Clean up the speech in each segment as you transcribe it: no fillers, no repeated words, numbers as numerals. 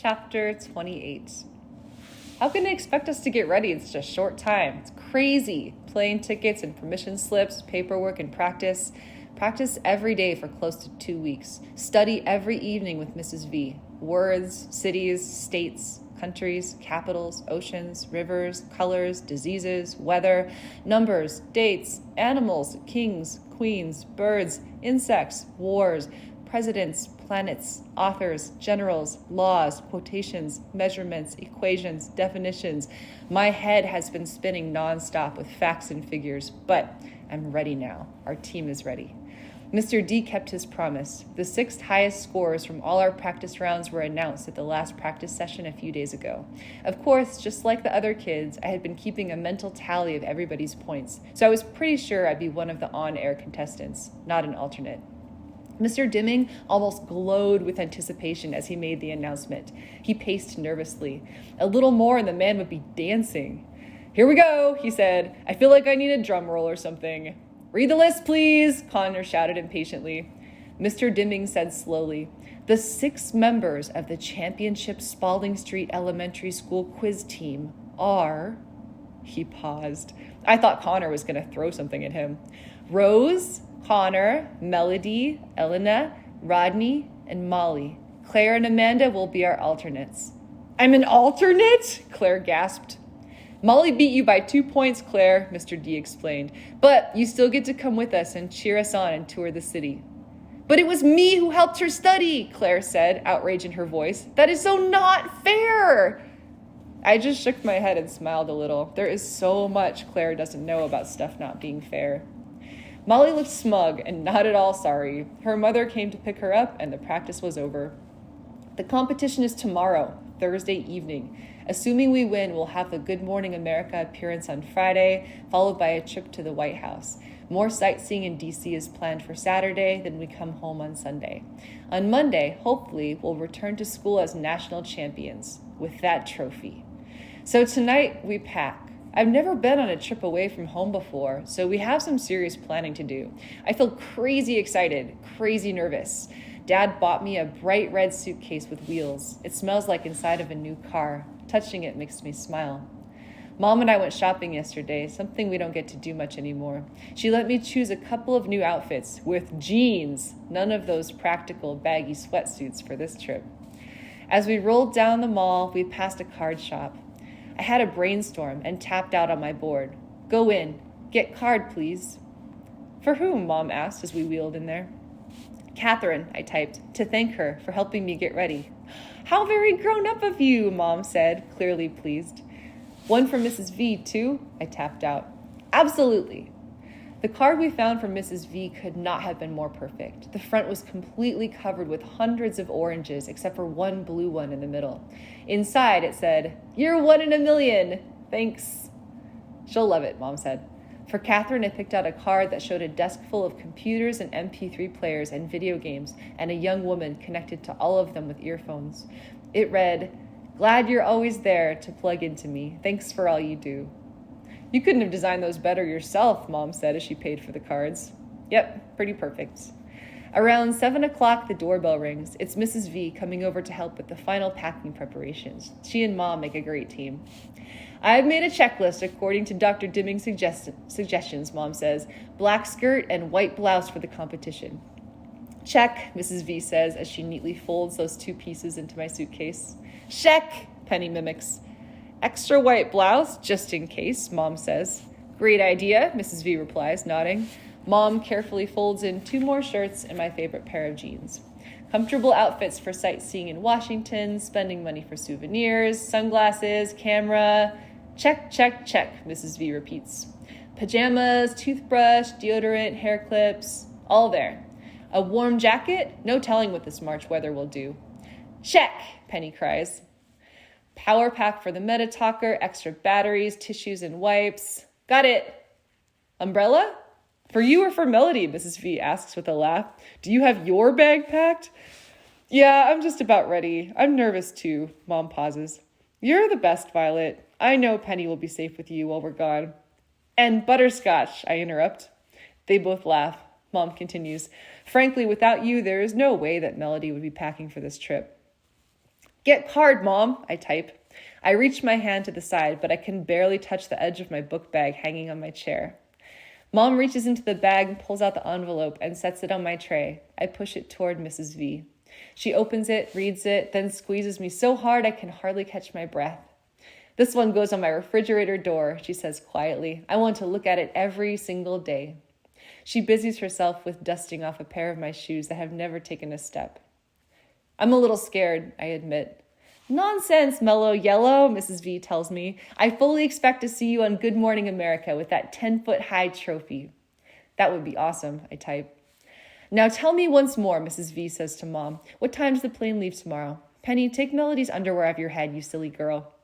Chapter 28. How can they expect us to get ready in such a short time? It's crazy. Plane tickets and permission slips, paperwork and practice. Practice every day for close to 2 weeks. Study every evening with Mrs. V. Words, cities, states, countries, capitals, oceans, rivers, colors, diseases, weather, numbers, dates, animals, kings, queens, birds, insects, wars, presidents, planets, authors, generals, laws, quotations, measurements, equations, definitions. My head has been spinning nonstop with facts and figures, but I'm ready now. Our team is ready. Mr. D kept his promise. The 6th highest scores from all our practice rounds were announced at the last practice session a few days ago. Of course, just like the other kids, I had been keeping a mental tally of everybody's points, so I was pretty sure I'd be one of the on-air contestants, not an alternate. Mr. Dimming almost glowed with anticipation as he made the announcement. He paced nervously. A little more and the man would be dancing. "Here we go," he said. "I feel like I need a drum roll or something." "Read the list, please," Connor shouted impatiently. Mr. Dimming said slowly, "The 6 members of the Championship Spalding Street Elementary School quiz team are..." He paused. I thought Connor was going to throw something at him. "Rose, Connor, Melody, Elena, Rodney, and Molly. Claire and Amanda will be our alternates." "I'm an alternate?" Claire gasped. "Molly beat you by 2 points, Claire," Mr. D explained. "But you still get to come with us and cheer us on and tour the city." "But it was me who helped her study," Claire said, outrage in her voice. "That is so not fair." I just shook my head and smiled a little. There is so much Claire doesn't know about stuff not being fair. Molly looked smug and not at all sorry. Her mother came to pick her up and the practice was over. "The competition is tomorrow, Thursday evening. Assuming we win, we'll have the Good Morning America appearance on Friday, followed by a trip to the White House. More sightseeing in D.C. is planned for Saturday, then we come home on Sunday. On Monday, hopefully, we'll return to school as national champions with that trophy. So tonight, we pack. I've never been on a trip away from home before, so we have some serious planning to do. I feel crazy excited, crazy nervous. Dad bought me a bright red suitcase with wheels. It smells like inside of a new car. Touching it makes me smile. Mom and I went shopping yesterday, something we don't get to do much anymore. She let me choose a couple of new outfits with jeans, none of those practical baggy sweatsuits for this trip. As we rolled down the mall, we passed a card shop. I had a brainstorm and tapped out on my board. "Go in. Get card, please." "For whom?" Mom asked as we wheeled in there. "Catherine," I typed, "to thank her for helping me get ready." "How very grown up of you," Mom said, clearly pleased. "One for Mrs. V, too?" I tapped out. "Absolutely." The card we found from Mrs. V could not have been more perfect. The front was completely covered with hundreds of oranges, except for one blue one in the middle. Inside, it said, "You're 1 in a million. Thanks." "She'll love it," Mom said. For Catherine, I picked out a card that showed a desk full of computers and MP3 players and video games, and a young woman connected to all of them with earphones. It read, "Glad you're always there to plug into me. Thanks for all you do." "You couldn't have designed those better yourself," Mom said as she paid for the cards. "Yep, pretty perfect." Around 7 o'clock, the doorbell rings. It's Mrs. V coming over to help with the final packing preparations. She and Mom make a great team. "I've made a checklist according to Dr. Dimming's suggestions," Mom says. "Black skirt and white blouse for the competition." "Check," Mrs. V says as she neatly folds those 2 pieces into my suitcase. "Check," Penny mimics. "Extra white blouse, just in case," Mom says. "Great idea," Mrs. V replies, nodding. Mom carefully folds in 2 more shirts and my favorite pair of jeans. Comfortable outfits for sightseeing in Washington, spending money for souvenirs, sunglasses, camera. "Check, check, check," Mrs. V repeats. Pajamas, toothbrush, deodorant, hair clips, all there. A warm jacket? No telling what this March weather will do. "Check," Penny cries. Power pack for the MetaTalker, extra batteries, tissues, and wipes. "Got it." "Umbrella? For you or for Melody?" Mrs. V asks with a laugh. "Do you have your bag packed?" "Yeah, I'm just about ready. I'm nervous too." Mom pauses. "You're the best, Violet. I know Penny will be safe with you while we're gone." "And butterscotch," I interrupt. They both laugh. Mom continues. "Frankly, without you, there is no way that Melody would be packing for this trip." Get card, Mom, I type. I reach my hand to the side, but I can barely touch the edge of my book bag hanging on my chair. Mom reaches into the bag and pulls out the envelope and sets it on my tray. I push it toward Mrs. V. She opens it, reads it, then squeezes me so hard I can hardly catch my breath. This one goes on my refrigerator door, she says quietly. I want to look at it every single day. She busies herself with dusting off a pair of my shoes that have never taken a step. I'm a little scared, I admit. Nonsense, mellow yellow, Mrs. V tells me. I fully expect to see you on Good Morning America with that 10-foot-high trophy. That would be awesome, I type. Now tell me once more, Mrs. V says to Mom. What time does the plane leave tomorrow? Penny, take Melody's underwear out of your head, you silly girl.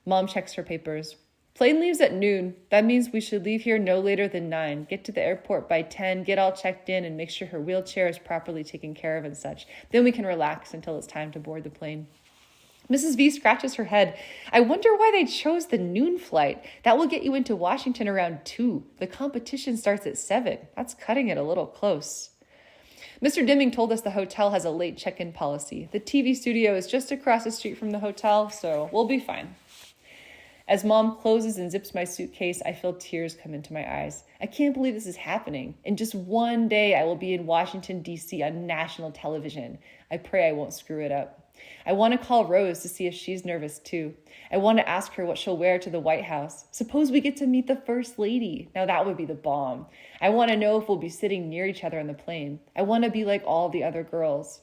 Mom checks her papers. Plane leaves at noon. That means we should leave here no later than 9. Get to the airport by 10, get all checked in, and make sure her wheelchair is properly taken care of and such. Then we can relax until it's time to board the plane. Mrs. V scratches her head. I wonder why they chose the noon flight. That will get you into Washington around 2. The competition starts at 7. That's cutting it a little close. Mr. Dimming told us the hotel has a late check-in policy. The TV studio is just across the street from the hotel, so we'll be fine. As Mom closes and zips my suitcase, I feel tears come into my eyes. I can't believe this is happening. In just one day, I will be in Washington, D.C. on national television. I pray I won't screw it up. I want to call Rose to see if she's nervous too. I want to ask her what she'll wear to the White House. Suppose we get to meet the First Lady. Now that would be the bomb. I want to know if we'll be sitting near each other on the plane. I want to be like all the other girls.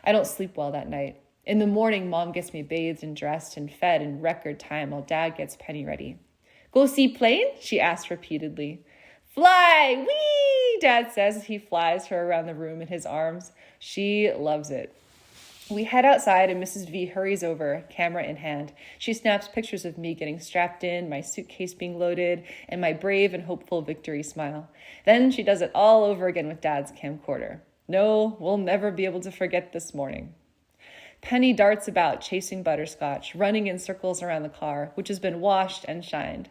I don't sleep well that night. In the morning, Mom gets me bathed and dressed and fed in record time while Dad gets Penny ready. Go see plane? She asks repeatedly. Fly! Whee! Dad says as he flies her around the room in his arms. She loves it. We head outside and Mrs. V hurries over, camera in hand. She snaps pictures of me getting strapped in, my suitcase being loaded, and my brave and hopeful victory smile. Then she does it all over again with Dad's camcorder. No, we'll never be able to forget this morning. Penny darts about, chasing Butterscotch, running in circles around the car, which has been washed and shined.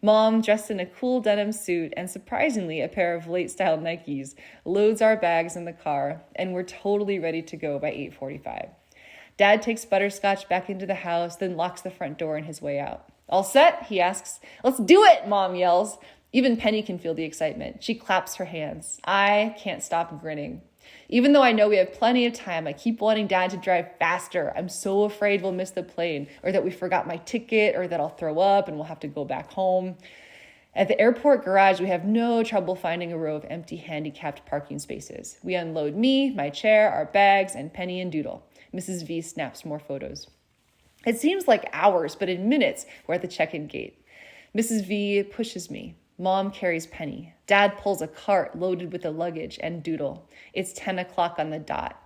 Mom, dressed in a cool denim suit and surprisingly a pair of late-style Nikes, loads our bags in the car, and we're totally ready to go by 8:45. Dad takes Butterscotch back into the house, then locks the front door on his way out. All set? He asks. Let's do it, Mom yells. Even Penny can feel the excitement. She claps her hands. I can't stop grinning. Even though I know we have plenty of time, I keep wanting Dad to drive faster. I'm so afraid we'll miss the plane, or that we forgot my ticket, or that I'll throw up and we'll have to go back home. At the airport garage, we have no trouble finding a row of empty handicapped parking spaces. We unload me, my chair, our bags, and Penny and Doodle. Mrs. V snaps more photos. It seems like hours, but in minutes, we're at the check-in gate. Mrs. V pushes me. Mom carries Penny. Dad pulls a cart loaded with the luggage and Doodle. It's 10 o'clock on the dot.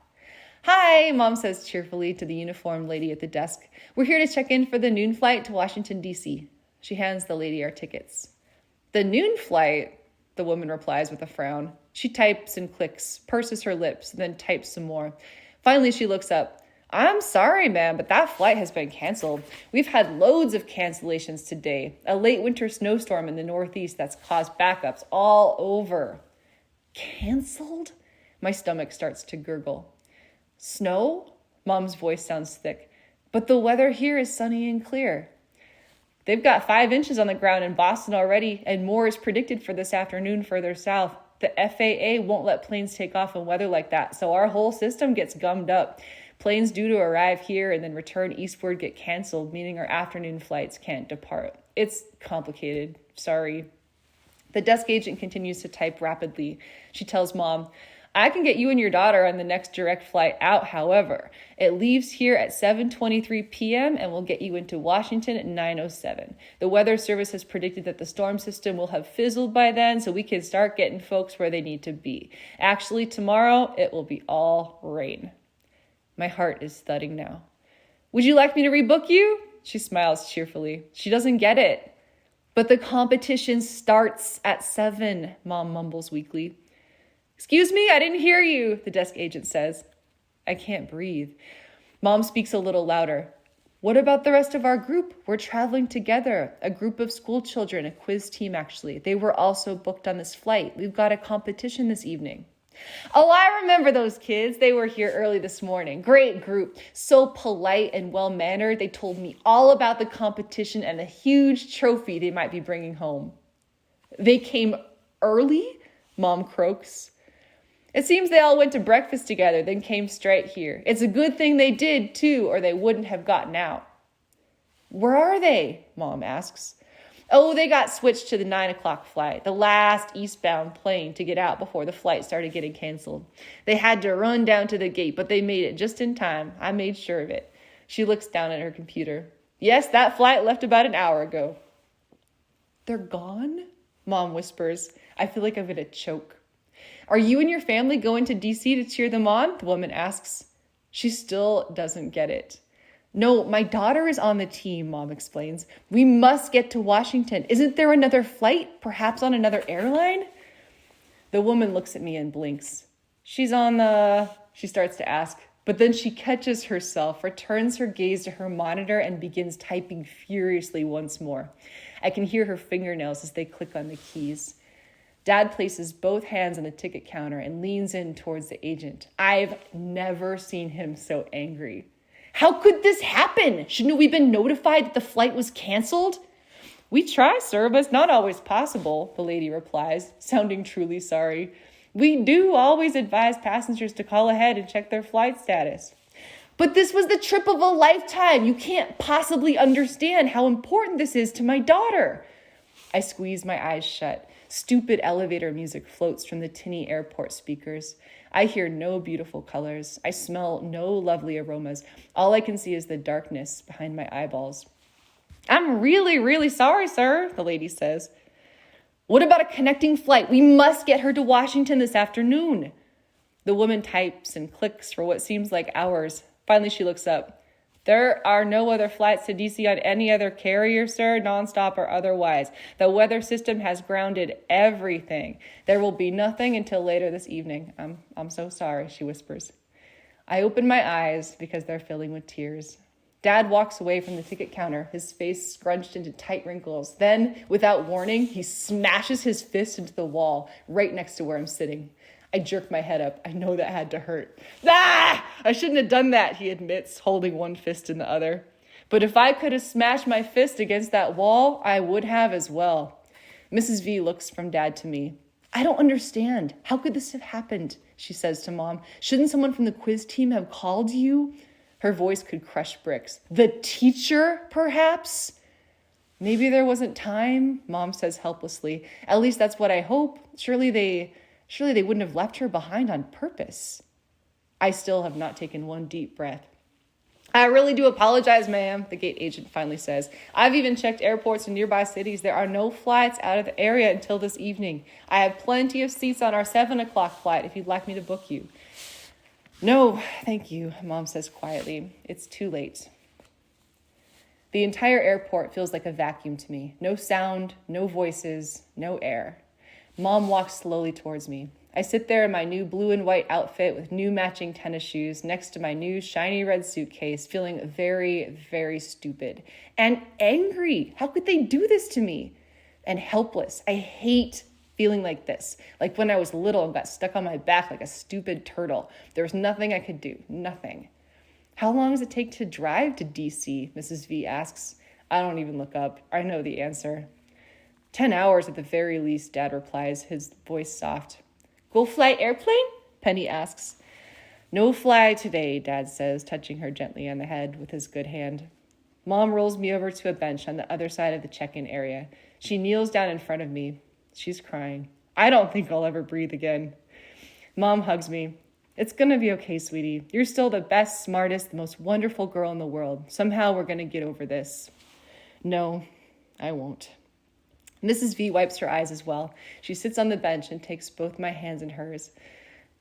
Hi, Mom says cheerfully to the uniformed lady at the desk. We're here to check in for the noon flight to Washington, D.C. She hands the lady our tickets. The noon flight, the woman replies with a frown. She types and clicks, purses her lips, then types some more. Finally, she looks up. I'm sorry, ma'am, but that flight has been canceled. We've had loads of cancellations today. A late winter snowstorm in the Northeast that's caused backups all over. Canceled? My stomach starts to gurgle. Snow? Mom's voice sounds thick. But the weather here is sunny and clear. They've got 5 inches on the ground in Boston already, and more is predicted for this afternoon further south. The FAA won't let planes take off in weather like that, so our whole system gets gummed up. Planes due to arrive here and then return eastward get canceled, meaning our afternoon flights can't depart. It's complicated. Sorry. The desk agent continues to type rapidly. She tells Mom, I can get you and your daughter on the next direct flight out, however. It leaves here at 7:23 p.m. and will get you into Washington at 9:07. The Weather Service has predicted that the storm system will have fizzled by then, so we can start getting folks where they need to be. Actually, tomorrow, it will be all rain. My heart is thudding now. Would you like me to rebook you? She smiles cheerfully. She doesn't get it. But the competition starts at 7, Mom mumbles weakly. Excuse me, I didn't hear you, the desk agent says. I can't breathe. Mom speaks a little louder. What about the rest of our group? We're traveling together. A group of school children, a quiz team actually. They were also booked on this flight. We've got a competition this evening. Oh, I remember those kids. They were here early this morning. Great group. So polite and well-mannered. They told me all about the competition and the huge trophy they might be bringing home. They came early? Mom croaks. It seems they all went to breakfast together, then came straight here. It's a good thing they did, too, or they wouldn't have gotten out. Where are they? Mom asks. Oh, they got switched to the 9 o'clock flight, the last eastbound plane to get out before the flight started getting canceled. They had to run down to the gate, but they made it just in time. I made sure of it. She looks down at her computer. Yes, that flight left about an hour ago. They're gone? Mom whispers. I feel like I'm going to choke. Are you and your family going to D.C. to cheer them on? The woman asks. She still doesn't get it. No, my daughter is on the team, Mom explains. We must get to Washington. Isn't there another flight, perhaps on another airline? The woman looks at me and blinks. She's on the... She starts to ask, but then she catches herself, returns her gaze to her monitor, and begins typing furiously once more. I can hear her fingernails as they click on the keys. Dad places both hands on the ticket counter and leans in towards the agent. I've never seen him so angry. How could this happen? Shouldn't we been notified that the flight was canceled? We try, sir, but it's not always possible, the lady replies, sounding truly sorry. We do always advise passengers to call ahead and check their flight status. But this was the trip of a lifetime. You can't possibly understand how important this is to my daughter. I squeeze my eyes shut. Stupid elevator music floats from the tinny airport speakers. I hear no beautiful colors. I smell no lovely aromas. All I can see is the darkness behind my eyeballs. I'm really, really sorry, sir, the lady says. What about a connecting flight? We must get her to Washington this afternoon. The woman types and clicks for what seems like hours. Finally, she looks up. There are no other flights to D.C. on any other carrier, sir, nonstop or otherwise. The weather system has grounded everything. There will be nothing until later this evening. I'm so sorry, she whispers. I open my eyes because they're filling with tears. Dad walks away from the ticket counter, his face scrunched into tight wrinkles. Then, without warning, he smashes his fist into the wall right next to where I'm sitting. I jerk my head up. I know that had to hurt. Ah! I shouldn't have done that, he admits, holding one fist in the other. But if I could have smashed my fist against that wall, I would have as well. Mrs. V looks from Dad to me. I don't understand. How could this have happened? She says to Mom. Shouldn't someone from the quiz team have called you? Her voice could crush bricks. The teacher, perhaps? Maybe there wasn't time, Mom says helplessly. At least that's what I hope. Surely they wouldn't have left her behind on purpose. I still have not taken one deep breath. I really do apologize, ma'am, the gate agent finally says. I've even checked airports in nearby cities. There are no flights out of the area until this evening. I have plenty of seats on our 7 o'clock flight if you'd like me to book you. No, thank you, Mom says quietly. It's too late. The entire airport feels like a vacuum to me. No sound, no voices, no air. Mom walks slowly towards me. I sit there in my new blue and white outfit with new matching tennis shoes next to my new shiny red suitcase, feeling very, very stupid and angry. How could they do this to me? And helpless. I hate feeling like this. Like when I was little and got stuck on my back like a stupid turtle. There was nothing I could do. Nothing. How long does it take to drive to D.C.? Mrs. V asks. I don't even look up. I know the answer. 10 hours at the very least, Dad replies, his voice soft. Go fly airplane? Penny asks. No fly today, Dad says, touching her gently on the head with his good hand. Mom rolls me over to a bench on the other side of the check-in area. She kneels down in front of me. She's crying. I don't think I'll ever breathe again. Mom hugs me. It's going to be okay, sweetie. You're still the best, smartest, most wonderful girl in the world. Somehow we're going to get over this. No, I won't. Mrs. V wipes her eyes as well. She sits on the bench and takes both my hands in hers.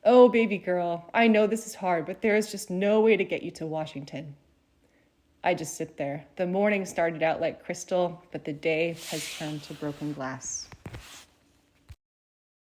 Oh, baby girl, I know this is hard, but there is just no way to get you to Washington. I just sit there. The morning started out like crystal, but the day has turned to broken glass.